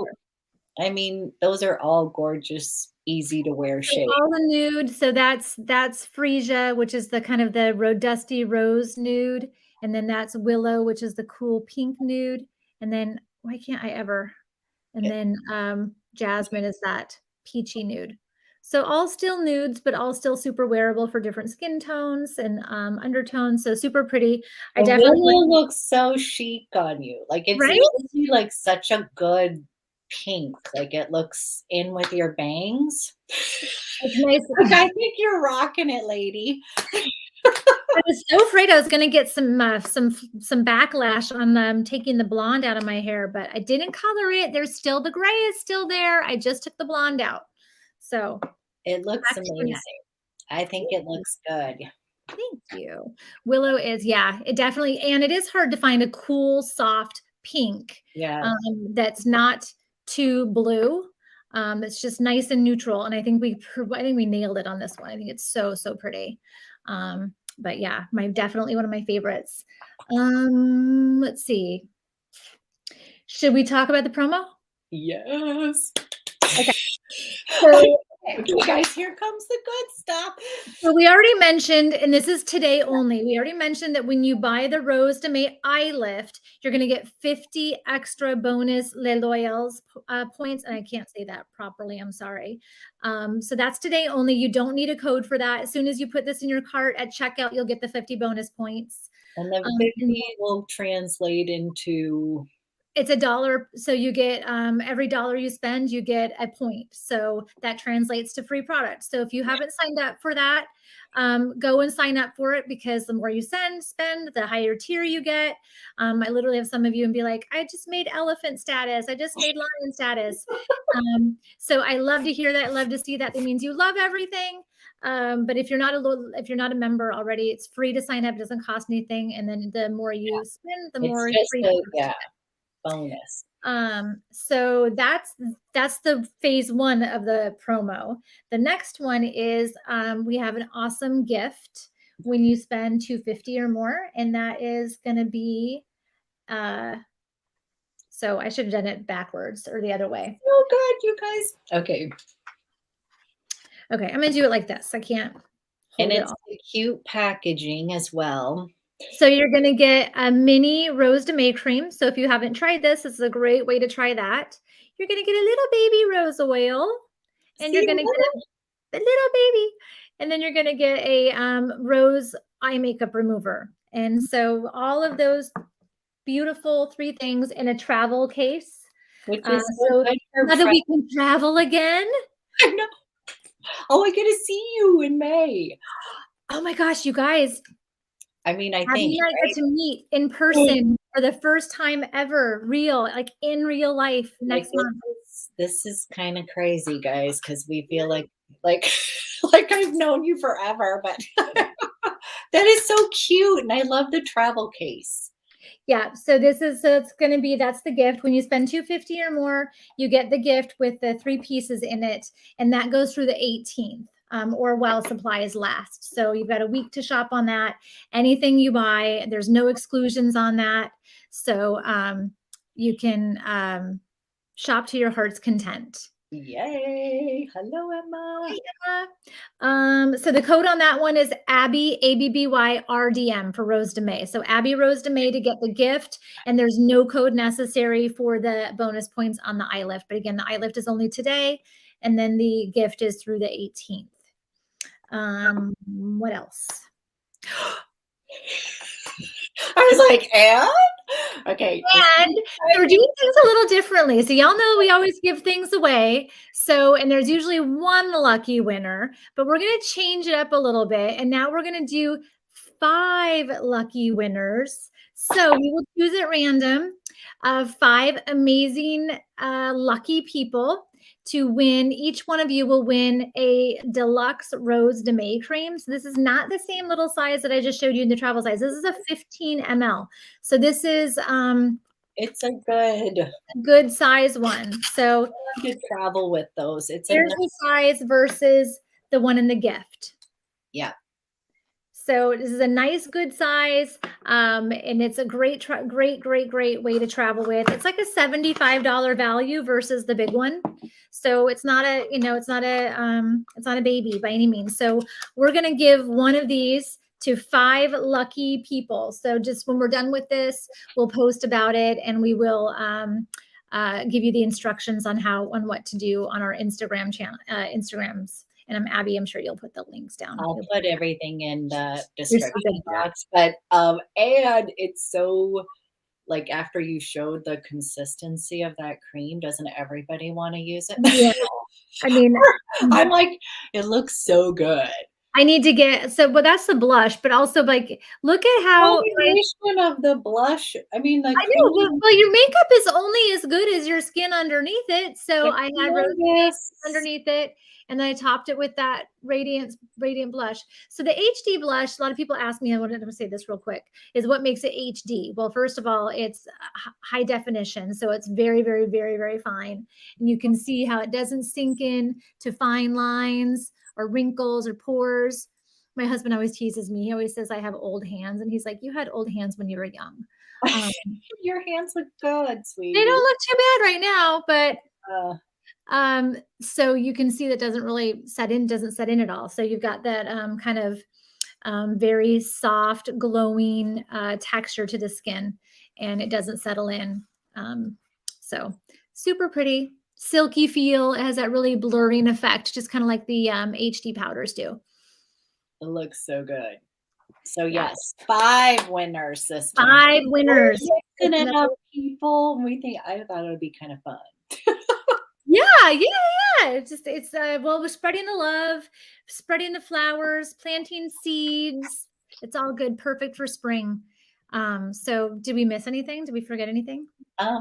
I mean, those are all gorgeous, easy to wear shades. All the nude. So that's Freesia, which is the kind of the dusty rose nude. And then that's Willow, which is the cool pink nude. And then why can't I ever? And then Jasmine is that peachy nude. So all still nudes, but all still super wearable for different skin tones and undertones. So super pretty. I definitely looks so chic on you. Like it's really like such a good pink. Like it looks in with your bangs. It's nice. Like, I think you're rocking it, lady. I was so afraid I was going to get some backlash on taking the blonde out of my hair, but I didn't color it. There's still the gray is still there. I just took the blonde out. So it looks amazing. I think it looks good. Thank you. Willow is, yeah, it definitely, and it is hard to find a cool, soft pink. Yeah. That's not too blue. It's just nice and neutral. And I think we nailed it on this one. I think it's so pretty. But yeah, definitely one of my favorites. Let's see. Should we talk about the promo? Yes. Okay. So, okay, guys, here comes the good stuff. So we already mentioned, and this is today only, we already mentioned that when you buy the Rose de Mai Eye Lift, you're going to get 50 extra bonus Les Loyaltes points. And I can't say that properly. I'm sorry. So that's today only. You don't need a code for that. As soon as you put this in your cart at checkout, you'll get the 50 bonus points. And the 50 will translate into... It's $1. So you get every $1 you spend, you get a point. So that translates to free products. So if you haven't signed up for that, go and sign up for it, because the more you spend, the higher tier you get. I literally have some of you and be like, I just made elephant status. I just made lion status. So I love to hear that. I love to see that. That means you love everything. But if you're not a member already, it's free to sign up. It doesn't cost anything. And then the more you spend, the more free. Bonus. So that's the phase 1 of the promo. The next one is we have an awesome gift when you spend $250 or more, and that is going to be so I should have done it backwards or the other way. Oh good, you guys. Okay, I'm gonna do it like this. I can't hold and it's the cute packaging as well. So you're going to get a mini Rose de Mai cream. So if you haven't tried this is a great way to try that. You're going to get a little baby rose oil, and you're going to get a little baby, and then you're going to get a rose eye makeup remover. And so all of those beautiful 3 things in a travel case. Which is so now that we can travel again. I know. Oh, I get to see you in May. Oh my gosh, you guys. I mean, I think I get to meet in person for the first time ever, like in real life next month. This is kind of crazy, guys, because we feel like I've known you forever, but that is so cute, and I love the travel case. Yeah, so it's going to be, that's the gift. When you spend $250 or more, you get the gift with the 3 pieces in it, and that goes through the 18th. Or while supplies last. So you've got a week to shop on that. Anything you buy, there's no exclusions on that. So you can shop to your heart's content. Yay. Hello, Emma. Hi, Emma. So the code on that one is Abby, ABBYRDM for Rose de Mai. So Abby Rose de Mai to get the gift, and there's no code necessary for the bonus points on the eye lift. But again, the eye lift is only today, and then the gift is through the 18th. What else? I was like, and? Okay. And we're doing things a little differently. So y'all know we always give things away. So, and there's usually 1 lucky winner, but we're going to change it up a little bit. And now we're going to do 5 lucky winners. So we will choose at random 5 amazing lucky people. to win. Each one of you will win a deluxe Rose de May cream. So this is not the same little size that I just showed you in the travel size. This is a 15 ml. So this is it's a good size one. So you could travel with those. It's here's the size versus the one in the gift. Yeah. So this is a nice, good size, and it's a great way to travel with. It's like a $75 value versus the big one. So it's not a, it's not a baby by any means. So we're gonna give one of these to 5 lucky people. So just when we're done with this, we'll post about it, and we will give you the instructions on what to do on our Instagram channel, Instagrams. And I'm Abby. I'm sure you'll put the links down. I'll put everything in the description box. But and it's so, like, after you showed the consistency of that cream, doesn't everybody want to use it? Yeah. I mean, I'm like, it looks so good. I need to get, but that's the blush, but also like, look at how combination of the blush. I mean, like, I know, well, your makeup is only as good as your skin underneath it. So I had rose underneath it, and then I topped it with that radiant blush. So the HD blush, a lot of people ask me, I wanted to say this real quick, is what makes it HD? Well, first of all, it's high definition. So it's very, very, very, very fine. And you can see how it doesn't sink in to fine lines or wrinkles or pores. My husband always teases me. He always says I have old hands. And he's like, you had old hands when you were young. Your hands look good, sweetie. They don't look too bad right now, but so you can see that doesn't set in at all. So you've got that kind of very soft, glowing texture to the skin, and it doesn't settle in. So super pretty, silky feel. It has that really blurring effect, just kind of like the HD powders do. It looks so good. So yes, 5 winners this time. 5 winners. Enough people. I thought it would be kind of fun. Yeah. It's well, we're spreading the love, spreading the flowers, planting seeds. It's all good, perfect for spring. So did we miss anything? Did we forget anything? I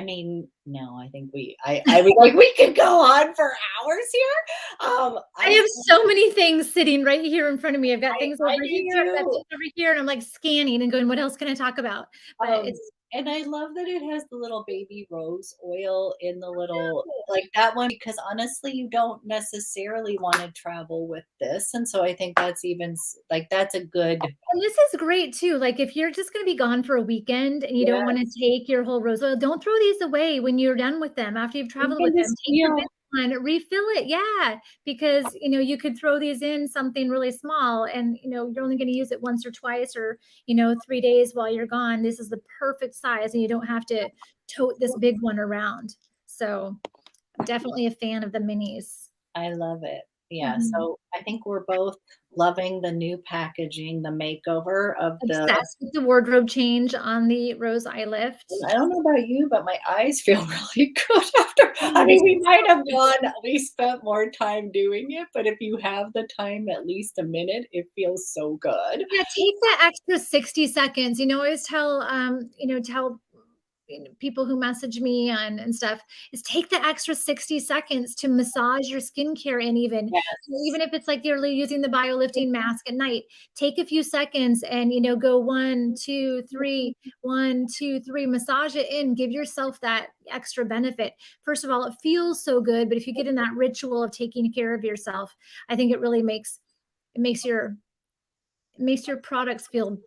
mean, no, I think I was like, we could go on for hours here. I have so many things sitting right here in front of me. I've got things over here, I've got things over here, and I'm like scanning and going, what else can I talk about? But and I love that it has the little baby rose oil in the little, like that one, because honestly, you don't necessarily want to travel with this. And so I think that's even like, that's a good. And this is great too. Like if you're just going to be gone for a weekend and you don't want to take your whole rose oil, don't throw these away when you're done with them. After you've traveled with them, take your big one, refill it. Yeah. Because, you could throw these in something really small and, you're only going to use it once or twice or, 3 days while you're gone. This is the perfect size and you don't have to tote this big one around. So I'm definitely a fan of the minis. I love it. Yeah. So I think we're both loving the new packaging, the makeover of Obsessed with the wardrobe change on the Rose Eye Lift. I don't know about you, but my eyes feel really good after. I mean, we might have we spent more time doing it, but if you have the time, at least a minute, it feels so good. Yeah, take that extra 60 seconds. I always tell people who message me and stuff is take the extra 60 seconds to massage your skincare in, even if it's like you're using the biolifting mask at night, take a few seconds and go 1 2 3 1 2 3, massage it in, give yourself that extra benefit. First of all, it feels so good, but if you get in that ritual of taking care of yourself, I think it really makes your products feel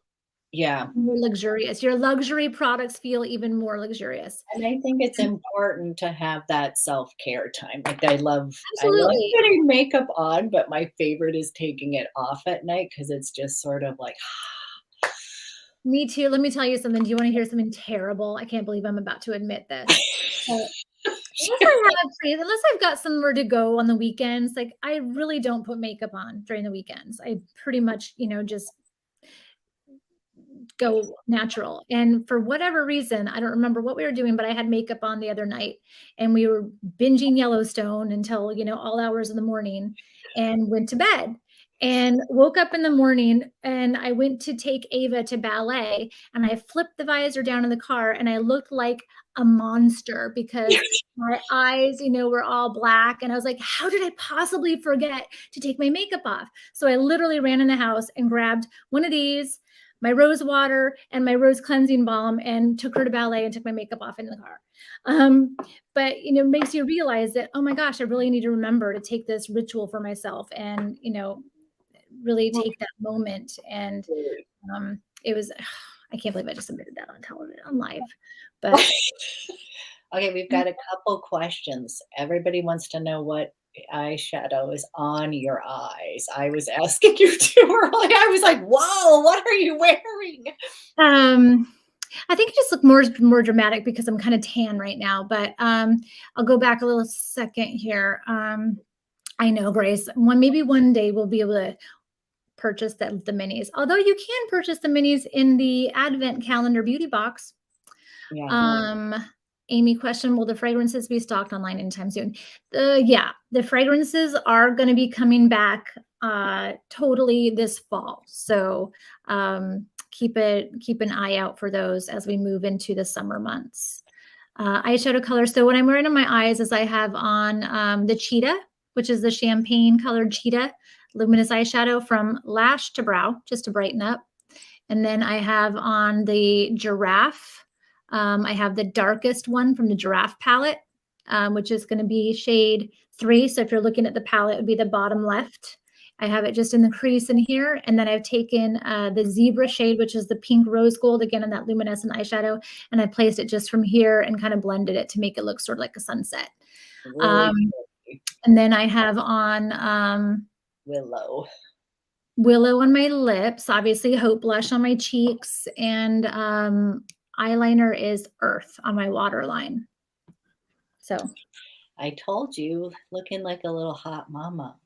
more luxurious. Your luxury products feel even more luxurious. And I think it's important to have that self-care time. Like I love putting makeup on, but my favorite is taking it off at night because it's just sort of like Me too. Let me tell you something. Do you want to hear something terrible? I can't believe I'm about to admit this. Unless I've got somewhere to go on the weekends, like I really don't put makeup on during the weekends. I pretty much, just go natural. And for whatever reason, I don't remember what we were doing, but I had makeup on the other night and we were binging Yellowstone until, all hours of the morning and went to bed and woke up in the morning and I went to take Ava to ballet and I flipped the visor down in the car and I looked like a monster because my eyes, were all black. And I was like, how did I possibly forget to take my makeup off? So I literally ran in the house and grabbed one of these, my rose water and my rose cleansing balm, and took her to ballet and took my makeup off in the car. But, it makes you realize that, oh my gosh, I really need to remember to take this ritual for myself and, really take that moment. And it was, I can't believe I just submitted that on television, on live. But okay, we've got a couple questions. Everybody wants to know what eyeshadow is on your eyes. I was asking you too early. I was like, whoa, what are you wearing? I think it just looked more dramatic because I'm kind of tan right now, but I'll go back a little second here. I know, Grace, maybe one day we'll be able to purchase the minis, although you can purchase the minis in the Advent Calendar beauty box. Yeah. Amy question, will the fragrances be stocked online anytime soon? The fragrances are going to be coming back totally this fall. So keep an eye out for those as we move into the summer months. Eyeshadow color. So what I'm wearing on my eyes is I have on the Cheetah, which is the champagne colored Cheetah luminous eyeshadow from lash to brow, just to brighten up. And then I have on the Giraffe. I have the darkest one from the Giraffe palette, which is going to be shade 3. So if you're looking at the palette, it would be the bottom left. I have it just in the crease in here. And then I've taken the Zebra shade, which is the pink rose gold, again, in that luminescent eyeshadow. And I placed it just from here and kind of blended it to make it look sort of like a sunset. Really and then I have on Willow on my lips, obviously Hope blush on my cheeks, and eyeliner is Earth on my waterline. So I told you, looking like a little hot mama.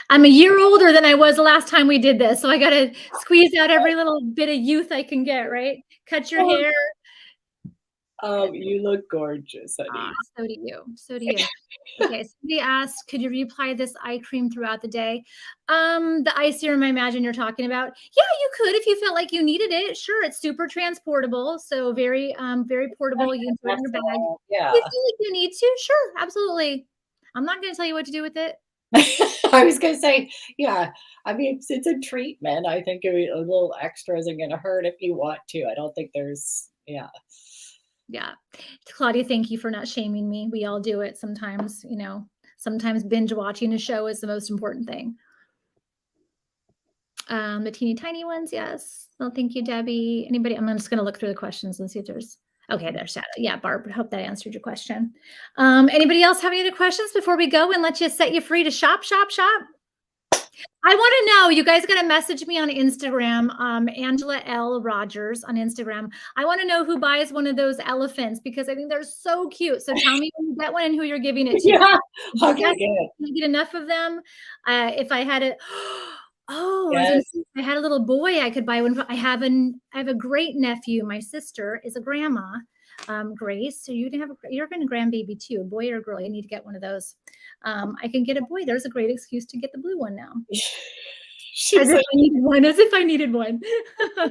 I'm a year older than I was the last time we did this, so I got to squeeze out every little bit of youth I can get, right? Cut your hair. You look gorgeous, honey. So do you. So do you. Okay, somebody asked, could you reapply this eye cream throughout the day? The eye serum, I imagine you're talking about. Yeah, you could if you felt like you needed it. Sure, it's super transportable, so very portable. You can throw it in your bag. Yeah. If you feel like you need to, sure, absolutely. I'm not going to tell you what to do with it. I was going to say, yeah. I mean, it's a treatment. I think a little extra isn't going to hurt if you want to. I don't think there's, yeah. Yeah. Claudia, thank you for not shaming me. We all do it sometimes, sometimes binge watching a show is the most important thing. The teeny tiny ones. Yes. Well, thank you, Debbie. Anybody? I'm just going to look through the questions and see if there's, okay, there's Shadow. Yeah. Barb, hope that answered your question. Anybody else have any other questions before we go and set you free to shop? I want to know, you guys got to message me on Instagram, Angela L. Rogers on Instagram. I want to know who buys one of those elephants because I think they're so cute. So tell me when you get one and who you're giving it to. Yeah. Okay, can I get enough of them? If I had it, yes. If I had a little boy, I could buy one. I have a great nephew. My sister is a grandma. Grace, so you're gonna a grandbaby too, a boy or a girl. You need to get one of those. I can get a boy. There's a great excuse to get the blue one now. As if I needed one. I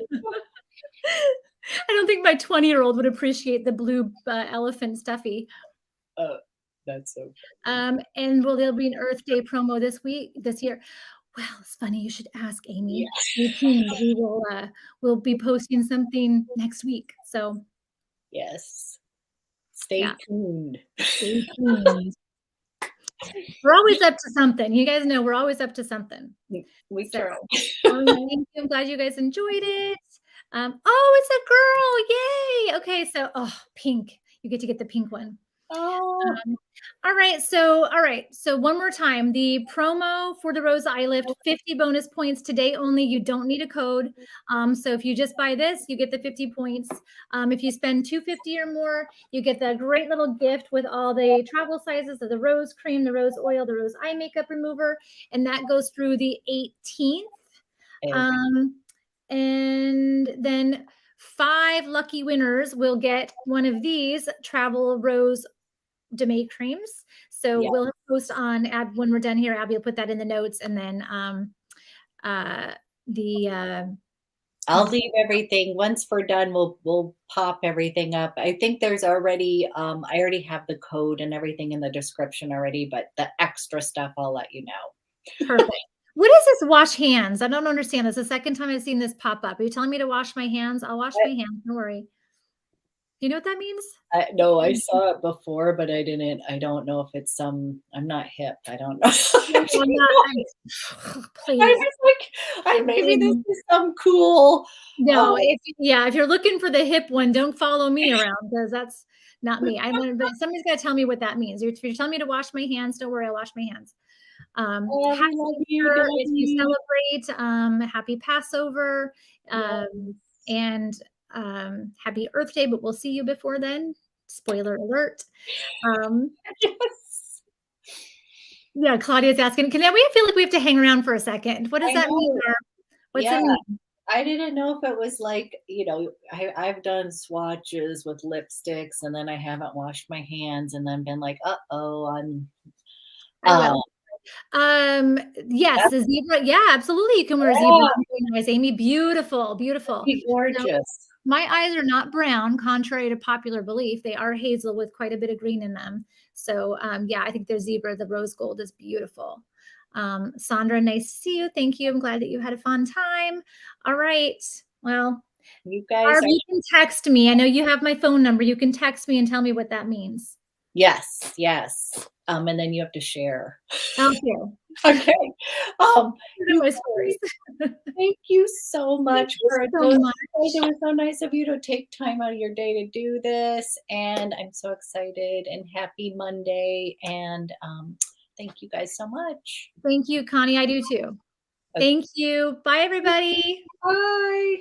don't think my 20-year-old would appreciate the blue elephant stuffy. That's so funny. And there'll be an Earth Day promo this year. Well, it's funny. You should ask Amy. Yeah. We'll be posting something next week. So. Yes. Stay tuned. Stay tuned. We're always up to something. You guys know we're always up to something. We try. I'm glad you guys enjoyed it. It's a girl. Yay. Okay. So, pink. You get to get the pink one. Oh. All right. So one more time, the promo for the Rose Eye Lift, 50 bonus points today only. You don't need a code. So if you just buy this, you get the 50 points. If you spend $250 or more, you get the great little gift with all the travel sizes of the rose cream, the rose oil, the rose eye makeup remover, and that goes through the 18th. And then 5 lucky winners will get one of these travel rose Demae creams. So we'll post on when we're done here. Abby will put that in the notes, and then I'll leave everything once we're done, we'll pop everything up. I think there's already, I already have the code and everything in the description already, but the extra stuff, I'll let you know. Perfect. What is this wash hands? I don't understand. This is the second time I've seen this pop up. Are you telling me to wash my hands? I'll wash my hands. Don't worry. Do you know what that means? No, I saw it before, but I don't know if it's some, I'm not hip. I don't know. Please. I was like, maybe this is some cool. No, if you're looking for the hip one, don't follow me around because that's not me. But somebody's got to tell me what that means. If you're telling me to wash my hands, don't worry, I'll wash my hands. Happy Easter if you celebrate. Happy Passover, and happy Earth Day. But we'll see you before then. Spoiler alert. Yes. Yeah, Claudia's asking. We feel like we have to hang around for a second? What does that mean? What's it mean? I didn't know if it was like, I've done swatches with lipsticks and then I haven't washed my hands and then been like, I'm. Yes, the zebra. Yeah, absolutely. You can wear zebra. Nice, Amy. Beautiful, beautiful. Gorgeous. So, my eyes are not brown, contrary to popular belief. They are hazel with quite a bit of green in them. So, yeah, I think the zebra, the rose gold is beautiful. Sandra, nice to see you. Thank you. I'm glad that you had a fun time. All right. Well, you guys, Barb, you can text me. I know you have my phone number. You can text me and tell me what that means. Yes. And then you have to share. Okay. My stories. Thank you so much for it. It was so nice of you to take time out of your day to do this. And I'm so excited and happy Monday. And thank you guys so much. Thank you, Connie. I do too. Thank you. Bye, everybody. Bye.